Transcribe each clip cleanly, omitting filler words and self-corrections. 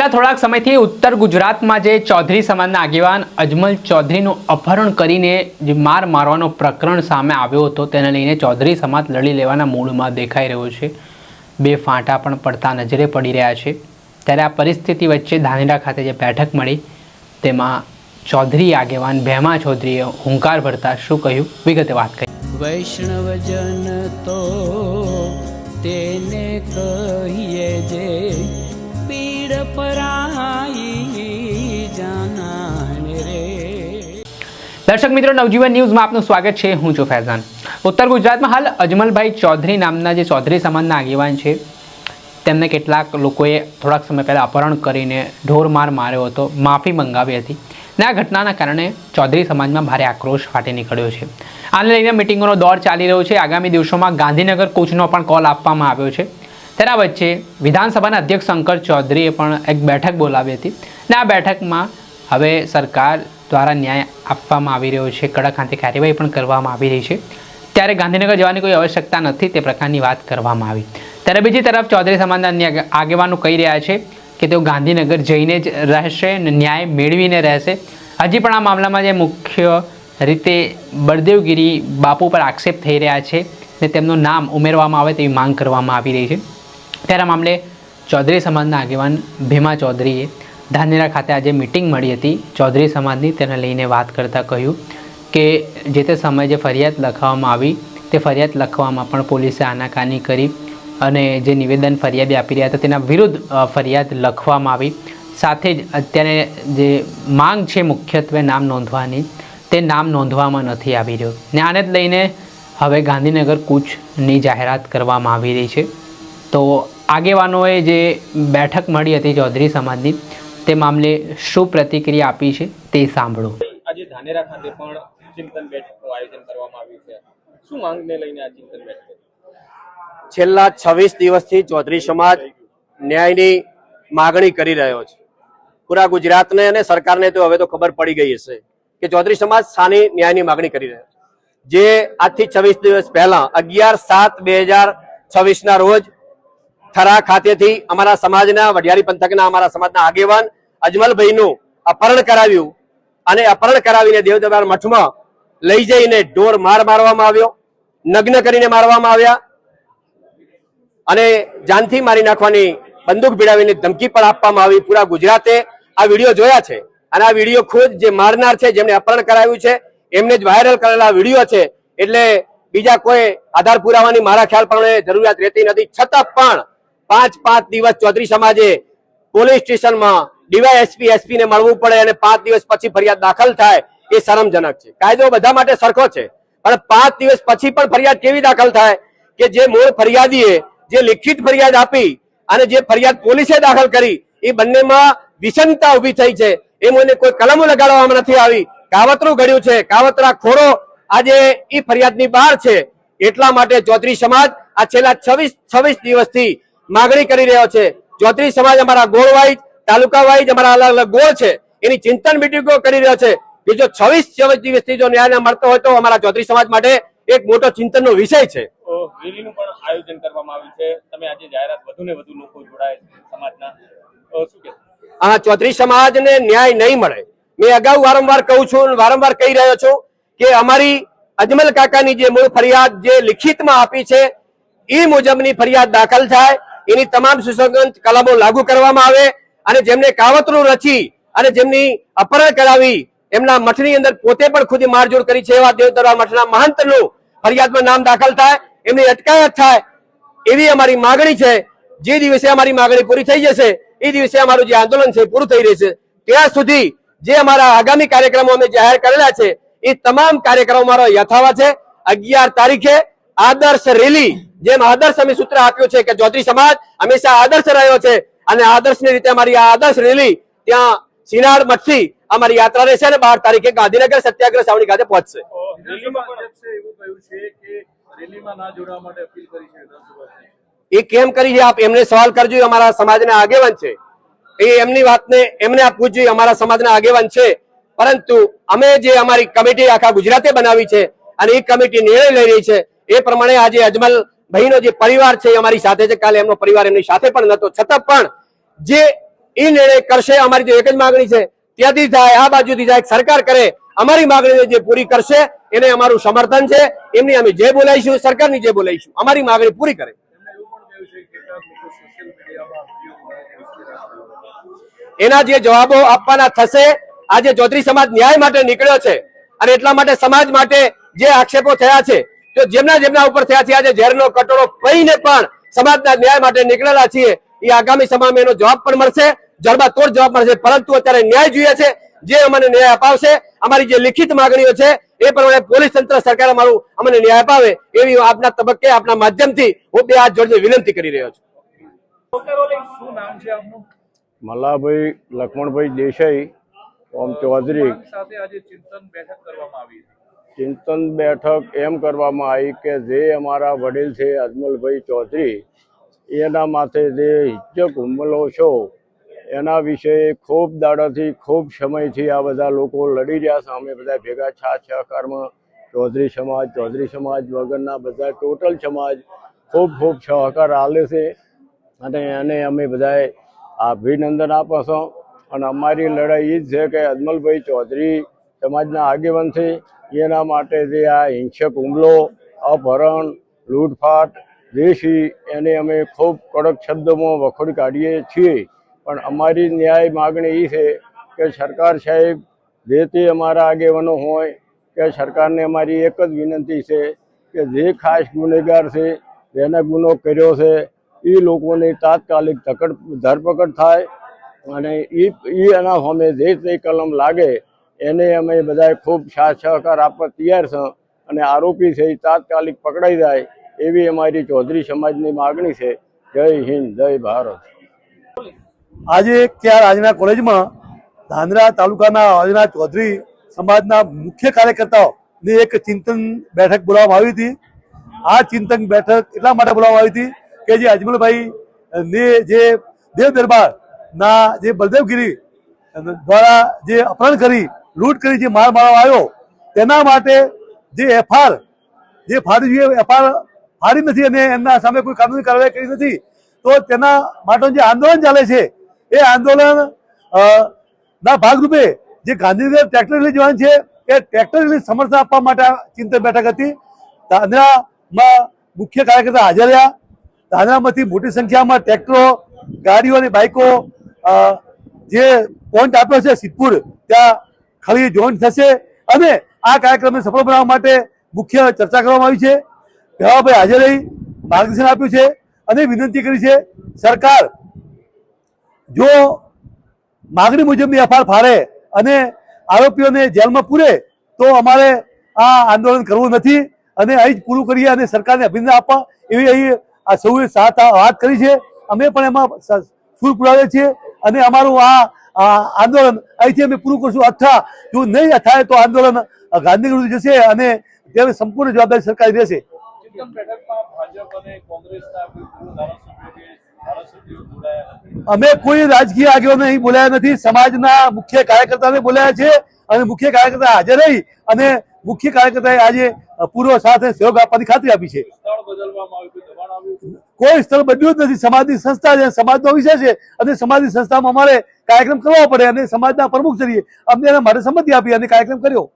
છેલ્લા થોડાક સમયથી ઉત્તર ગુજરાતમાં જે ચૌધરી સમાજના આગેવાન અજમલ ચૌધરીનું અપહરણ કરીને જે માર મારવાનો પ્રકરણ સામે આવ્યો હતો તેને લઈને ચૌધરી સમાજ લડી લેવાના મૂડમાં દેખાઈ રહ્યો છે। બે ફાંટા પણ પડતા નજરે પડી રહ્યા છે। ત્યારે આ પરિસ્થિતિ વચ્ચે ધાનેરા ખાતે જે બેઠક મળી તેમાં ચૌધરી આગેવાન ભેમા ચૌધરીએ હુંકાર ભરતા શું કહ્યું વિગતે વાત કરી। વૈષ્ણવજન તો તેને કહીએ જે પીડ પરાઈ જાનાને રે। દર્શક મિત્રો, નવજીવન ન્યૂઝમાં આપનું સ્વાગત છે। હું છું ફૈઝાન। ઉત્તર ગુજરાતમાં હાલ અજમલભાઈ ચૌધરી નામના જે ચૌધરી સમાજના આગેવાન છે તેમને કેટલાક લોકોએ થોડાક સમય પહેલાં અપહરણ કરીને ઢોરમાર માર્યો હતો, માફી મંગાવી હતી ને આ ઘટનાના કારણે ચૌધરી સમાજમાં ભારે આક્રોશ ફાટી નીકળ્યો છે। આને લઈને મિટિંગોનો દોર ચાલી રહ્યો છે। આગામી દિવસોમાં ગાંધીનગર કૂચનો પણ કોલ આપવામાં આવ્યો છે। તેના વચ્ચે વિધાનસભાના અધ્યક્ષ શંકર ચૌધરીએ પણ એક બેઠક બોલાવી હતી ને આ બેઠકમાં હવે સરકાર દ્વારા ન્યાય આપવામાં આવી રહ્યો છે, કડક હાથે કાર્યવાહી પણ કરવામાં આવી રહી છે। ત્યારે ગાંધીનગર જવાની કોઈ આવશ્યકતા નથી તે પ્રકારની વાત કરવામાં આવી। ત્યારે બીજી તરફ ચૌધરી સમાજના અન્ય આગેવાનો કહી રહ્યા છે કે તેઓ ગાંધીનગર જઈને જ રહેશે અને ન્યાય મેળવીને રહેશે। હજી પણ આ મામલામાં જે મુખ્ય રીતે બળદેવગીરી બાપુ પર આક્ષેપ થઈ રહ્યા છે ને તેમનું નામ ઉમેરવામાં આવે તેવી માંગ કરવામાં આવી રહી છે। ત્યારે આ મામલે ચૌધરી સમાજના આગેવાન ભેમા ચૌધરીએ ધાનેરા ખાતે આજે મિટિંગ મળી હતી ચૌધરી સમાજની, તેને લઈને વાત કરતાં કહ્યું કે જે તે સમયે જે ફરિયાદ લખવામાં આવી તે ફરિયાદ લખવામાં પણ પોલીસે આનાકાની કરી અને જે નિવેદન ફરિયાદી આપી રહ્યા હતા તેના વિરુદ્ધ ફરિયાદ લખવામાં આવી। સાથે જ અત્યારે જે માંગ છે મુખ્યત્વે નામ નોંધવાની તે નામ નોંધવામાં નથી આવી રહ્યો ને આને જ લઈને હવે ગાંધીનગર કૂચની જાહેરાત કરવામાં આવી રહી છે। તો આગેવાનોએ જે બેઠક મળી હતી ચૌધરી સમાજની તે મામલે શું પ્રતિક્રિયા આપી છે તે સાંભળો। આજે ધાનેરા ખાતે પણ ચિંતન બેઠકનું આયોજન કરવામાં આવ્યું છે, શું માંગને લઈને આ ચિંતન બેઠક? છેલ્લા 26 દિવસથી ચૌધરી સમાજ ન્યાયની માગણી કરી રહ્યો છે। પૂરા ગુજરાતને અને સરકારને તો હવે તો ખબર પડી ગઈ હશે કે ચૌધરી સમાજ શાની ન્યાયની માગણી કરી રહ્યો છે। જે આજથી 26 દિવસ પહેલા 11/7/2026 ના રોજ થરા ખાતેથી અમારા સમાજના વઢિયારી પંથકના અમારા સમાજના આગેવાન અજમલભાઈનું અપહરણ કરાવ્યું અને અપહરણ કરાવીને દેવદરબાર મઠમાં લઈ જઈને ઢોર મારવામાં આવ્યો, નગ્ન કરીને મારવામાં આવ્યા અને જાનથી મારી નાખવાની બંદૂક ભીડાવીને ધમકી પણ આપવામાં આવી। પૂરા ગુજરાતે આ વિડીયો જોયા છે અને આ વિડીયો ખુદ જે મારનાર છે, જેમને અપહરણ કરાવ્યું છે એમને જ વાયરલ કરેલા વિડીયો છે, એટલે બીજા કોઈ આધાર પુરાવાની મારા ખ્યાલ પ્રમાણે જરૂરિયાત રહેતી નથી। છતાં પણ 5 દિવસ ચૌધરી સમાજે પોલીસ સ્ટેશનમાં ડીવાયએસપી એસપી ને મળવું પડે અને 5 દિવસ પછી ફરિયાદ દાખલ થાય એ શરમજનક છે। કાયદો બધા માટે સરખો છે, પણ 5 દિવસ પછી પણ ફરિયાદ કેવી દાખલ થાય કે જે મૂળ ફરિયાદીએ જે લિખિત ફરિયાદ આપી અને જે ફરિયાદ પોલીસે દાખલ કરી એ બંનેમાં વિષમતા ઉભી થઈ છે। એ મને કોઈ કલમો લગાડવામાં નથી આવી, કાવતરું ઘડ્યું છે, કાવતરા ખોરો આજે એ ફરિયાદની બહાર છે। એટલા માટે ચૌધરી સમાજ આ છેલ્લા 26 દિવસથી માગણી કરી રહ્યો છે। ચૌધરી સમાજ અમારા ગોળ વાઇઝ, તાલુકા વાઇઝ અમારા અલગ અલગ ગોળ છે એની ચિંતન મિટિંગો કરી રહ્યો છે કે જો 26 દિવસથી જો ન્યાય મળતો હોય તો અમારા ચૌધરી સમાજ માટે એક મોટો ચિંતનનો વિષય છે। રેલીનું પણ આયોજન કરવામાં આવ્યું છે, તમે આજે જાહેરાત વધુને વધુ લોકો જોડાય સમાજના, શું કહેશો? આ ચૌધરી સમાજને ન્યાય નહીં મળે, મેં અગાઉ વારંવાર કહું છું, વારંવાર કહી રહ્યો છું કે અમારી અજમલ કાકાની જે મૂળ ફરિયાદ જે લિખિતમાં આપી છે એ મુજબની ફરિયાદ દાખલ થાય, એની તમામ સુસંગત કલમો લાગુ કરવામાં આવે અને જેમને કાવતરું રચી અને જેમની અપહરણ કરાવી એમના મઠની અંદર પોતે પણ ખુદ મારઝોડ કરી છે એવા દેવદરબાર મઠના મહંતનું ફરિયાદમાં નામ દાખલ થાય, એમની અટકાયત થાય એવી અમારી માગણી છે। જે દિવસે અમારી માગણી પૂરી થઈ જશે એ દિવસે અમારું જે આંદોલન છે પૂરું થઈ રહેશે। ત્યાં સુધી જે અમારા આગામી કાર્યક્રમો અમે જાહેર કરેલા છે એ તમામ કાર્યક્રમો મારો યથાવત છે। 11 તારીખે આદર્શ રેલી, જેમ આદર્શ અમે સૂત્ર આપ્યું છે કે ચૌધરી સમાજ હંમેશા આદર્શ રહ્યો છે અને આદર્શની રીતે અમારી આ આદર્શ રેલી ત્યાં સિનાડ મઠથી અમારી યાત્રા રહેશે અને 12 તારીખે ગાંધીનગર સત્યાગ્રહ છાવણી ખાતે પહોંચશે। એ કેમ કરી છે આપ એમને સવાલ કરજો, અમારા સમાજના આગેવાન છે એ એમની વાતને એમને આપવું જોઈએ, અમારા સમાજના આગેવાન છે। પરંતુ અમે જે અમારી કમિટી આખા ગુજરાતે બનાવી છે અને એ કમિટી નિર્ણય લઈ રહી છે એ પ્રમાણે આજે અજમલ ભાઈનો જે પરિવાર છે અમારી સાથે છે, કાલે એમનો પરિવાર એમની સાથે પણ નહોતો, છતાં પણ જે એ નિર્ણય કરશે. અમારી તો એક જ માંગણી છે, ત્યાંથી થાય આ બાજુથી જાય, સરકાર કરે, અમારી માંગણીઓ જે પૂરી કરશે એને અમારું સમર્થન છે. એમની અમે જે બોલાવીશું, સરકારની જે બોલાવીશું, અમારી માંગણી પૂરી કરે. એના જે જવાબો આપવાના થશે. આજે ચૌધરી સમાજ ન્યાય માટે નીકળ્યો છે અને એટલા માટે સમાજ માટે જે આક્ષેપો થયા છે, તો જેમના ઉપર થયા છે, આજે ઝેરનો કટોરો પીને પણ સમાજના ન્યાય માટે નીકળેલા છીએ. એ આગામી સમયમાં એનો જવાબ પણ મળશે, જડબાતોડ જવાબ મળશે. પરંતુ અત્યારે ન્યાય જોઈએ છે, જે અમને ન્યાય અપાવશે. અમારી જે લિખિત માંગણીઓ છે એ પ્રમાણે પોલીસ તંત્ર, સરકાર અમને ન્યાય અપાવે એવી આપના તબક્કે આપના માધ્યમથી હું બે હાથ જોડીને વિનંતી કરી રહ્યો છું. શું નામ છે આપનું? મલ્લાભાઈ લક્ષ્મણભાઈ દેસાઈ ઓમ ચૌધરી. સાથે આજે ચિંતન બેઠક કરવામાં આવી. ચિંતન બેઠક એમ કરવામાં આવી કે જે અમારા વડીલ છે અજમલભાઈ ચૌધરી, એના માથે જે હિંસક હુમલો છો એના વિશે ખૂબ દાડાથી ખૂબ સમયથી આ બધા લોકો લડી રહ્યા છે. અમે બધા ભેગા સહકારમાં ચૌધરી સમાજ વગરના બધા ટોટલ સમાજ ખૂબ સહકાર આલે છે અને એને અમે બધાએ અભિનંદન આપો છો. અને અમારી લડાઈ એ જ છે કે અજમલભાઈ ચૌધરી સમાજના આગેવાન છે, એના માટે જે આ હિંસક હુમલો, અપહરણ, લૂંટફાટ જે છે એને અમે ખૂબ કડક શબ્દોમાં વખોડી કાઢીએ છીએ. પણ અમારી ન્યાય માગણી એ છે કે સરકાર સાહેબ જે તે અમારા આગેવાનો હોય કે સરકારને અમારી એક જ વિનંતી છે કે જે ખાસ ગુનેગાર છે, જેને ગુનો કર્યો છે, એ લોકોની તાત્કાલિક ધરપકડ થાય અને એના સામે જે તે કલમ લાગે એને અમે બધા ખૂબ સાથ સહકાર આપવા તૈયાર છે અને આરોપી છે એ તાત્કાલિક પકડાઈ જાય એવી અમારી ચૌધરી સમાજની માગણી છે. જય હિન્દ, જય ભારત. આજે આજના કોલેજમાં ધાંધ્રા તાલુકાના આજના ચૌધરી સમાજના મુખ્ય કાર્યકર્તાઓની એક ચિંતન બેઠક બોલાવવામાં આવી હતી. આ ચિંતન બેઠક એટલા માટે બોલાવવામાં આવી હતી કે જે અજમલભાઈ ને જે દેવ દરબારના જે બલદેવગીરી દ્વારા જે અપહરણ કરી, લૂંટ કરી, જે માર મારવામાં આવ્યો તેના માટે જે એફઆર જે ફાડી જોઈએ, એફઆર ફાડી નથી અને એમના સામે કોઈ કાનૂની કાર્યવાહી કરી નથી. તો તેના માટેનું જે આંદોલન ચાલે છે એ આંદોલન ના ભાગરૂપે જે ગાંધીનગર ટ્રેક્ટર રેલી જવાનું છે એ ટ્રેક્ટર રેલી સમર્થન આપવા માટે ચિંતન બેઠક હતી. ધાંધ્રામાં મુખ્ય કાર્યકર્તા હાજર રહ્યા. ધાંધ્રામાંથી મોટી સંખ્યામાં ટ્રેક્ટરો, ગાડીઓ અને બાઇકો જે પોઈન્ટ આપ્યો છે સિદ્ધપુર, ત્યાં ખાલી જોઈન્ટ થશે અને આ કાર્યક્રમને સફળ બનાવવા માટે મુખ્ય ચર્ચા કરવામાં આવી છે. ભેવાભાઈ હાજર રહી માર્ગદર્શન આપ્યું છે અને વિનંતી કરી છે સરકાર જો માગણી મુજબની એફઆઈઆર ફાડે અને આરોપીઓને જેલમાં પૂરે તો અમારે આ આંદોલન કરવું નથી અને અહીં જ પૂરું કરીએ અને સરકારને અભિનંદન આપવા એવી અહીં આ સૌએ વાત કરી છે. અમે પણ એમાં સૂર પુરાવીએ છીએ અને અમારું આ આંદોલન અહીંથી અમે પૂરું કરશું. અથવા જો નહીં થાય તો આંદોલન ગાંધીનગર સુધી જશે અને તેની સંપૂર્ણ જવાબદારી સરકાર રહેશે. અમે કોઈ રાજકીય આગેવાનો અહીં બોલાયા નથી, સમાજના મુખ્ય કાર્યકર્તાને બોલાયા છે અને મુખ્ય કાર્યકર્તા હાજર રહી અને મુખ્ય કાર્યકર્તાએ આજે પૂર્વ સાથે સહયોગ આપવાની ખાતરી આપી છે. કોઈ સ્થળ બદલ્યું જ નથી. સમાજની સંસ્થા છે, સમાજનો વિષય છે અને સમાજની સંસ્થામાં અમારે કાર્યક્રમ કરવો પડે અને સમાજના પ્રમુખ તરીકે અમને એના માટે સંમતિ આપી અને કાર્યક્રમ કર્યો.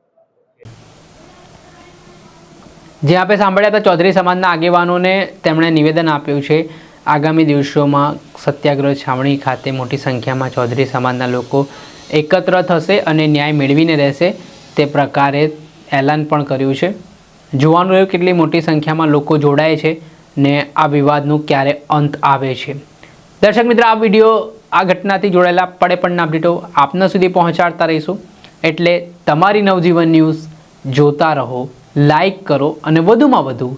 જે આપણે સાંભળ્યા હતા ચૌધરી સમાજના આગેવાનોને તેમણે નિવેદન આપ્યું છે આગામી દિવસોમાં સત્યાગ્રહ છાવણી ખાતે મોટી સંખ્યામાં ચૌધરી સમાજના લોકો એકત્ર થશે અને ન્યાય મેળવીને રહેશે તે પ્રકારે એલાન પણ કર્યું છે. જોવાનું રહ્યું કેટલી મોટી સંખ્યામાં લોકો જોડાય છે ને આ વિવાદનું ક્યારે અંત આવે છે. દર્શક મિત્રો, આ વિડીયો આ ઘટનાથી જોડાયેલા પડે પડના અપડેટો આપના સુધી પહોંચાડતા રહીશું, એટલે તમારી નવજીવન ન્યૂઝ જોતા રહો, લાઈક કરો અને વધુમાં વધુ